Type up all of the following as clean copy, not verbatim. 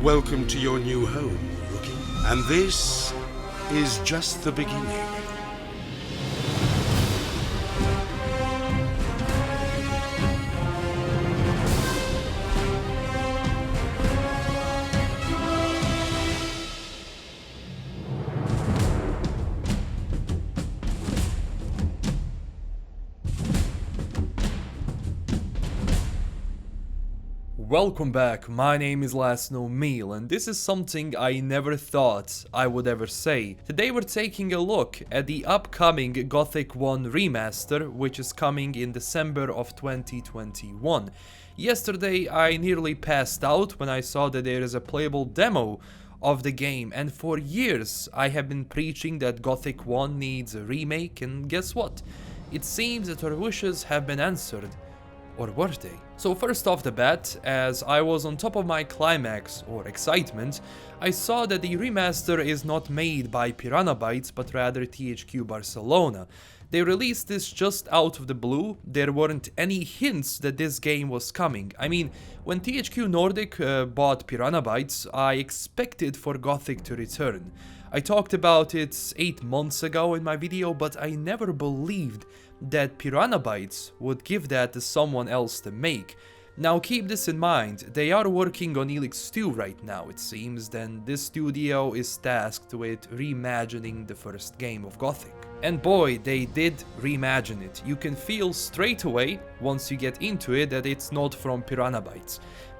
Welcome to your new home, rookie. And this is just the beginning. Welcome back, my name is LastKnownMeal, and this is something I never thought I would ever say. Today we're taking a look at the upcoming Gothic 1 Remaster, which is coming in December of 2021. Yesterday I nearly passed out when I saw that there is a playable demo of the game, and for years I have been preaching that Gothic 1 needs a remake, and guess what? It seems that our wishes have been answered. Or were they? So first off the bat, as I was on top of my climax or excitement, I saw that the remaster is not made by Piranha Bytes but rather THQ Barcelona. They released this just out of the blue. There weren't any hints that this game was coming. I mean, when THQ Nordic bought Piranha Bytes, I expected for Gothic to return. I talked about it 8 months ago in my video, but I never believed that Piranha Bytes would give that to someone else to make. Now keep this in mind, they are working on Helix 2 right now it seems, then this studio is tasked with reimagining the first game of Gothic. And boy, they did reimagine it. You can feel straight away, once you get into it, that it's not from Piranha Bytes.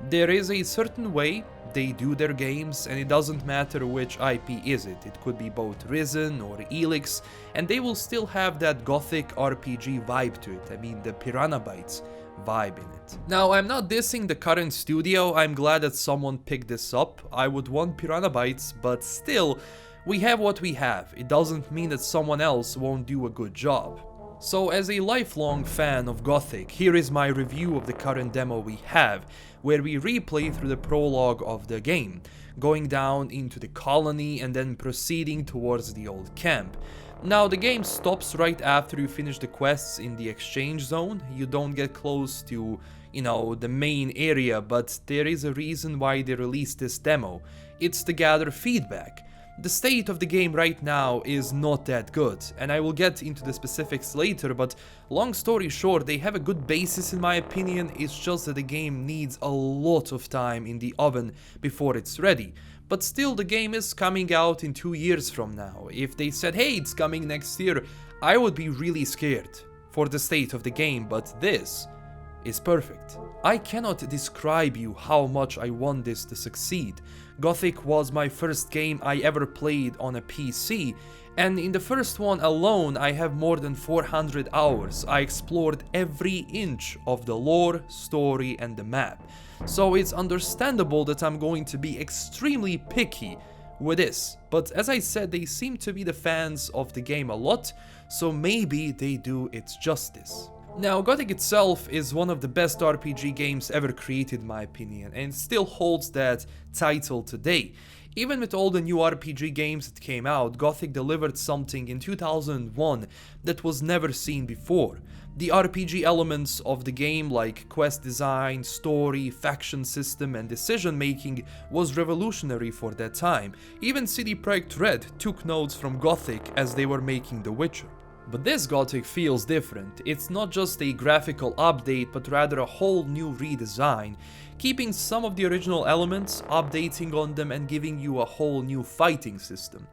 There is a certain way they do their games, and it doesn't matter which IP is it. It could be both Risen or Helix, and they will still have that Gothic RPG vibe to it. I mean, the Piranha Bytes vibe in it. Now, I'm not dissing the current studio. I'm glad that someone picked this up. I would want Piranha Bytes, but still, we have what we have. It doesn't mean that someone else won't do a good job. So as a lifelong fan of Gothic, here is my review of the current demo we have, where we replay through the prologue of the game, going down into the colony and then proceeding towards the old camp. Now the game stops right after you finish the quests in the exchange zone. You don't get close to, the main area, but there is a reason why they released this demo. It's to gather feedback. The state of the game right now is not that good, and I will get into the specifics later, but long story short, they have a good basis in my opinion. It's just that the game needs a lot of time in the oven before it's ready. But still, the game is coming out in 2 years from now. If they said, hey, it's coming next year, I would be really scared for the state of the game, but this is perfect. I cannot describe you how much I want this to succeed. Gothic was my first game I ever played on a PC, and in the first one alone I have more than 400 hours. I explored every inch of the lore, story and the map. So it's understandable that I'm going to be extremely picky with this. But as I said, they seem to be the fans of the game a lot, so maybe they do its justice. Now, Gothic itself is one of the best RPG games ever created in my opinion, and still holds that title today. Even with all the new RPG games that came out, Gothic delivered something in 2001 that was never seen before. The RPG elements of the game, like quest design, story, faction system and decision making, was revolutionary for that time. Even CD Projekt Red took notes from Gothic as they were making The Witcher. But this Gothic feels different. It's not just a graphical update, but rather a whole new redesign, keeping some of the original elements, updating on them and giving you a whole new fighting system.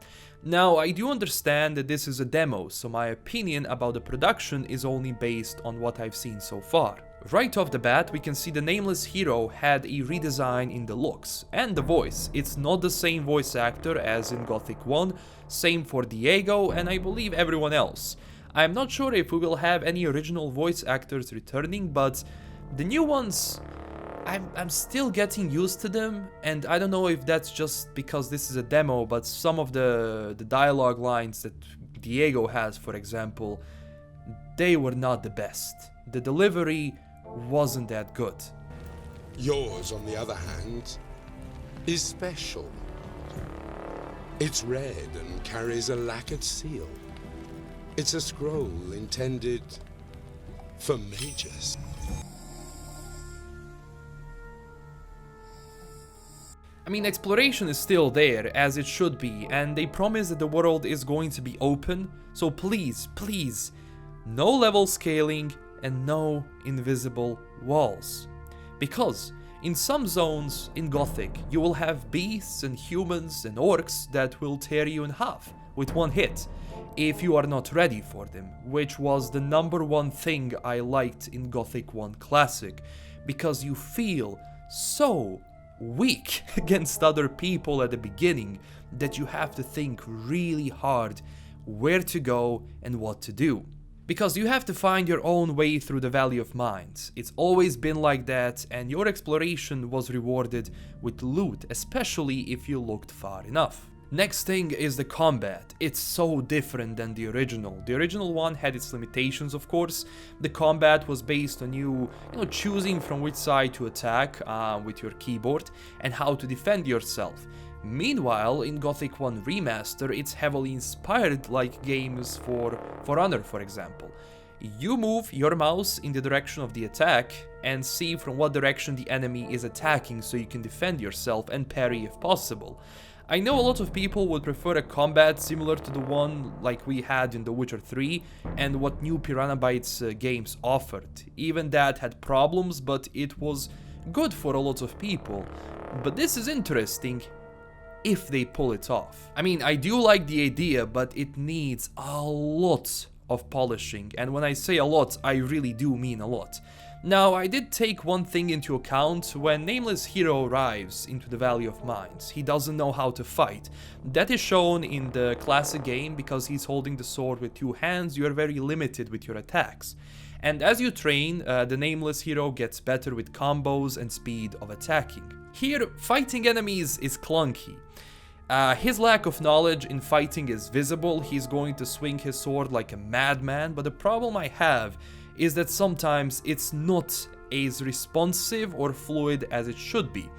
Now, I do understand that this is a demo, so my opinion about the production is only based on what I've seen so far. Right off the bat, we can see the Nameless Hero had a redesign in the looks and the voice. It's not the same voice actor as in Gothic 1, same for Diego and I believe everyone else. I'm not sure if we will have any original voice actors returning, but the new ones, I'm still getting used to them, and I don't know if that's just because this is a demo, but some of the dialogue lines that Diego has, for example, they were not the best. The delivery wasn't that good. Yours, on the other hand, is special. It's red and carries a lacquered seal. It's a scroll intended for mages. I mean, exploration is still there, as it should be, and they promise that the world is going to be open, so please, please, no level scaling and no invisible walls. Because in some zones in Gothic, you will have beasts and humans and orcs that will tear you in half with one hit, if you are not ready for them, which was the #1 thing I liked in Gothic 1 Classic, because you feel so weak against other people at the beginning that you have to think really hard where to go and what to do. Because you have to find your own way through the Valley of Mines. It's always been like that, and your exploration was rewarded with loot, especially if you looked far enough. Next thing is the combat. It's so different than the original. The original one had its limitations, of course. The combat was based on you choosing from which side to attack with your keyboard and how to defend yourself. Meanwhile, in Gothic 1 Remaster, it's heavily inspired like games for Honor, for example. You move your mouse in the direction of the attack and see from what direction the enemy is attacking so you can defend yourself and parry if possible. I know a lot of people would prefer a combat similar to the one like we had in The Witcher 3 and what new Piranha Bytes games offered. Even that had problems, but it was good for a lot of people. But this is interesting if they pull it off. I mean, I do like the idea, but it needs a lot of polishing, and when I say a lot, I really do mean a lot. Now, I did take one thing into account. When Nameless Hero arrives into the Valley of Mines, he doesn't know how to fight. That is shown in the classic game. Because he's holding the sword with 2 hands, you are very limited with your attacks. And as you train, the Nameless Hero gets better with combos and speed of attacking. Here, fighting enemies is clunky. His lack of knowledge in fighting is visible. He's going to swing his sword like a madman, but the problem I have is that sometimes it's not as responsive or fluid as it should be.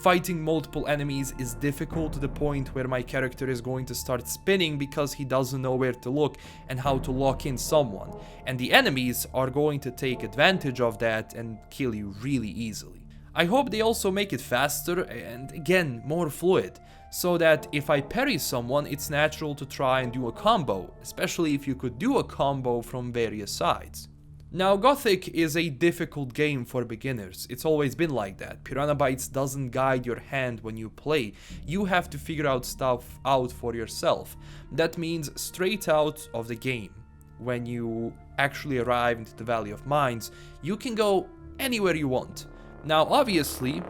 Fighting multiple enemies is difficult to the point where my character is going to start spinning because he doesn't know where to look and how to lock in someone. And the enemies are going to take advantage of that and kill you really easily. I hope they also make it faster and, again, more fluid, so that if I parry someone, it's natural to try and do a combo, especially if you could do a combo from various sides. Now, Gothic is a difficult game for beginners. It's always been like that. Piranha Bytes doesn't guide your hand when you play. You have to figure out stuff out for yourself. That means straight out of the game, when you actually arrive into the Valley of Mines, you can go anywhere you want. Now, obviously,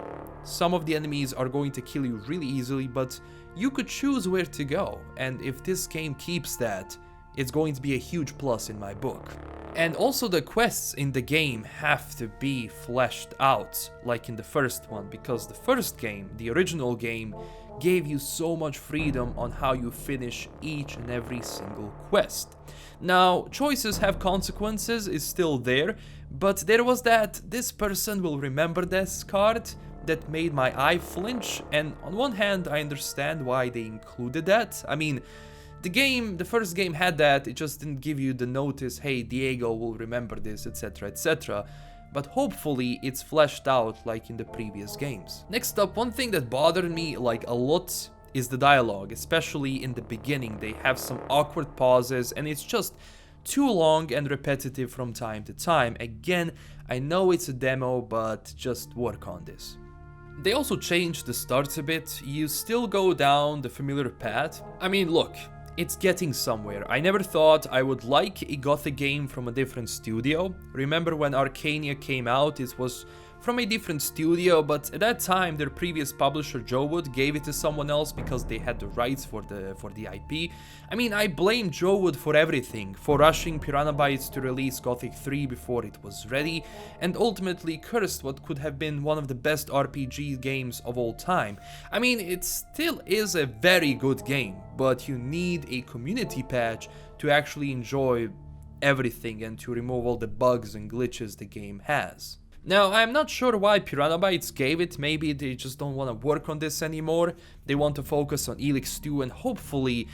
some of the enemies are going to kill you really easily, but you could choose where to go. And if this game keeps that, it's going to be a huge plus in my book. And also the quests in the game have to be fleshed out, like in the first one, because the first game, the original game, gave you so much freedom on how you finish each and every single quest. Now, choices have consequences is still there, but there was that "this person will remember this" card that made my eye flinch, and on one hand I understand why they included that. I mean, the first game had that, it just didn't give you the notice, hey, Diego will remember this, etc, etc. But hopefully it's fleshed out like in the previous games. Next up, one thing that bothered me like a lot is the dialogue, especially in the beginning. They have some awkward pauses and it's just too long and repetitive from time to time. Again, I know it's a demo, but just work on this. They also changed the starts a bit. You still go down the familiar path. I mean, look, it's getting somewhere. I never thought I would like a Gothic game from a different studio. Remember when Arcania came out, it was from a different studio, but at that time their previous publisher JoWood gave it to someone else because they had the rights for the IP. I mean, I blame JoWood for everything, for rushing Piranha Bytes to release Gothic 3 before it was ready, and ultimately cursed what could have been one of the best RPG games of all time. I mean, it still is a very good game, but you need a community patch to actually enjoy everything and to remove all the bugs and glitches the game has. Now, I'm not sure why Piranha Bytes gave it. Maybe they just don't want to work on this anymore. They want to focus on Elix 2, and hopefully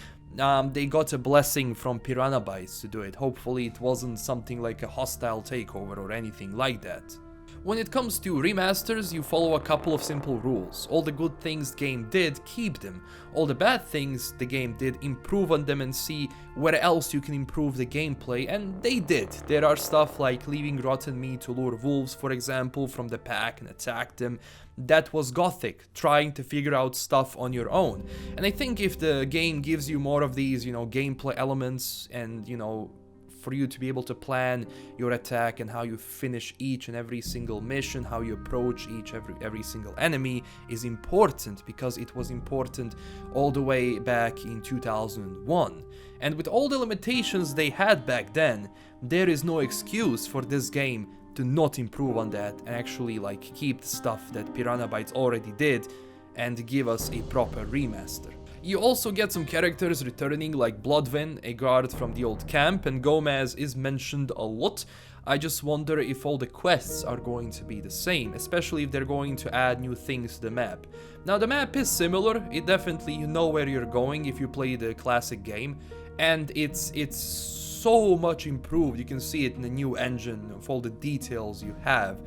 they got a blessing from Piranha Bytes to do it. Hopefully it wasn't something like a hostile takeover or anything like that. When it comes to remasters, you follow a couple of simple rules. All the good things the game did, keep them. All the bad things the game did, improve on them and see where else you can improve the gameplay, and they did. There are stuff like leaving rotten meat to lure wolves, for example, from the pack and attack them. That was Gothic, trying to figure out stuff on your own. And I think if the game gives you more of these, gameplay elements and, for you to be able to plan your attack and how you finish each and every single mission, how you approach every single enemy is important, because it was important all the way back in 2001. And with all the limitations they had back then, there is no excuse for this game to not improve on that and actually keep the stuff that Piranha Bytes already did and give us a proper remaster. You also get some characters returning like Bloodvin, a guard from the old camp, and Gomez is mentioned a lot. I just wonder if all the quests are going to be the same, especially if they're going to add new things to the map. Now the map is similar, it definitely, you know where you're going if you play the classic game, and it's so much improved. You can see it in the new engine of all the details you have.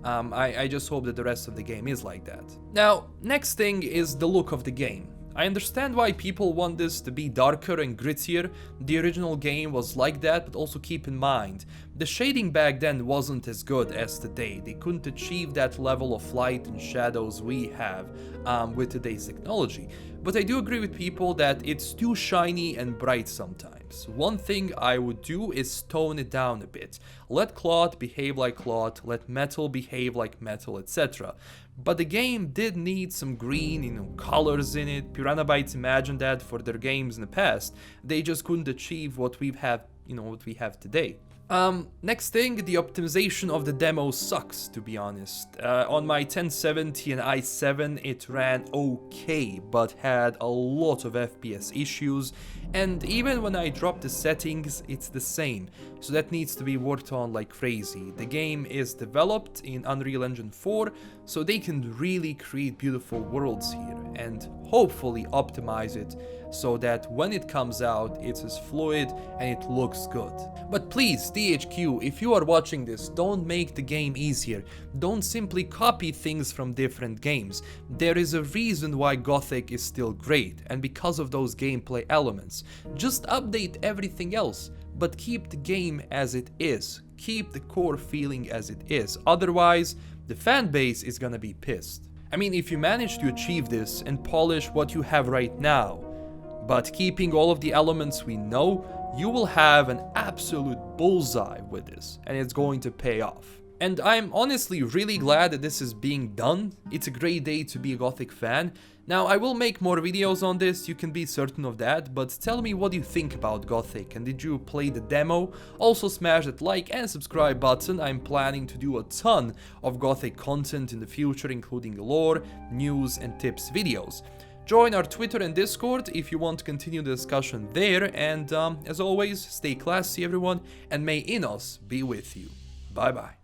I just hope that the rest of the game is like that. Now, next thing is the look of the game. I understand why people want this to be darker and grittier. The original game was like that, but also keep in mind, the shading back then wasn't as good as today. They couldn't achieve that level of light and shadows we have with today's technology. But I do agree with people that it's too shiny and bright sometimes. One thing I would do is tone it down a bit. Let cloth behave like cloth, let metal behave like metal, etc. But the game did need some green, colors in it. Piranha Bytes imagined that for their games in the past. They just couldn't achieve what we have today. Next thing, the optimization of the demo sucks, to be honest. On my 1070 and i7 it ran okay, but had a lot of FPS issues, and even when I dropped the settings, it's the same. So that needs to be worked on like crazy. The game is developed in Unreal Engine 4, so they can really create beautiful worlds here, and hopefully optimize it so that when it comes out, it's as fluid and it looks good. But please, THQ, if you are watching this, don't make the game easier. Don't simply copy things from different games. There is a reason why Gothic is still great, and because of those gameplay elements. Just update everything else, but keep the game as it is. Keep the core feeling as it is. Otherwise, the fan base is gonna be pissed. I mean, if you manage to achieve this and polish what you have right now, but keeping all of the elements we know, you will have an absolute bullseye with this, and it's going to pay off. And I'm honestly really glad that this is being done. It's a great day to be a Gothic fan. Now, I will make more videos on this, you can be certain of that, but tell me what you think about Gothic, and did you play the demo? Also smash that like and subscribe button. I'm planning to do a ton of Gothic content in the future, including lore, news and tips videos. Join our Twitter and Discord if you want to continue the discussion there, and as always, stay classy everyone, and may Innos be with you. Bye bye.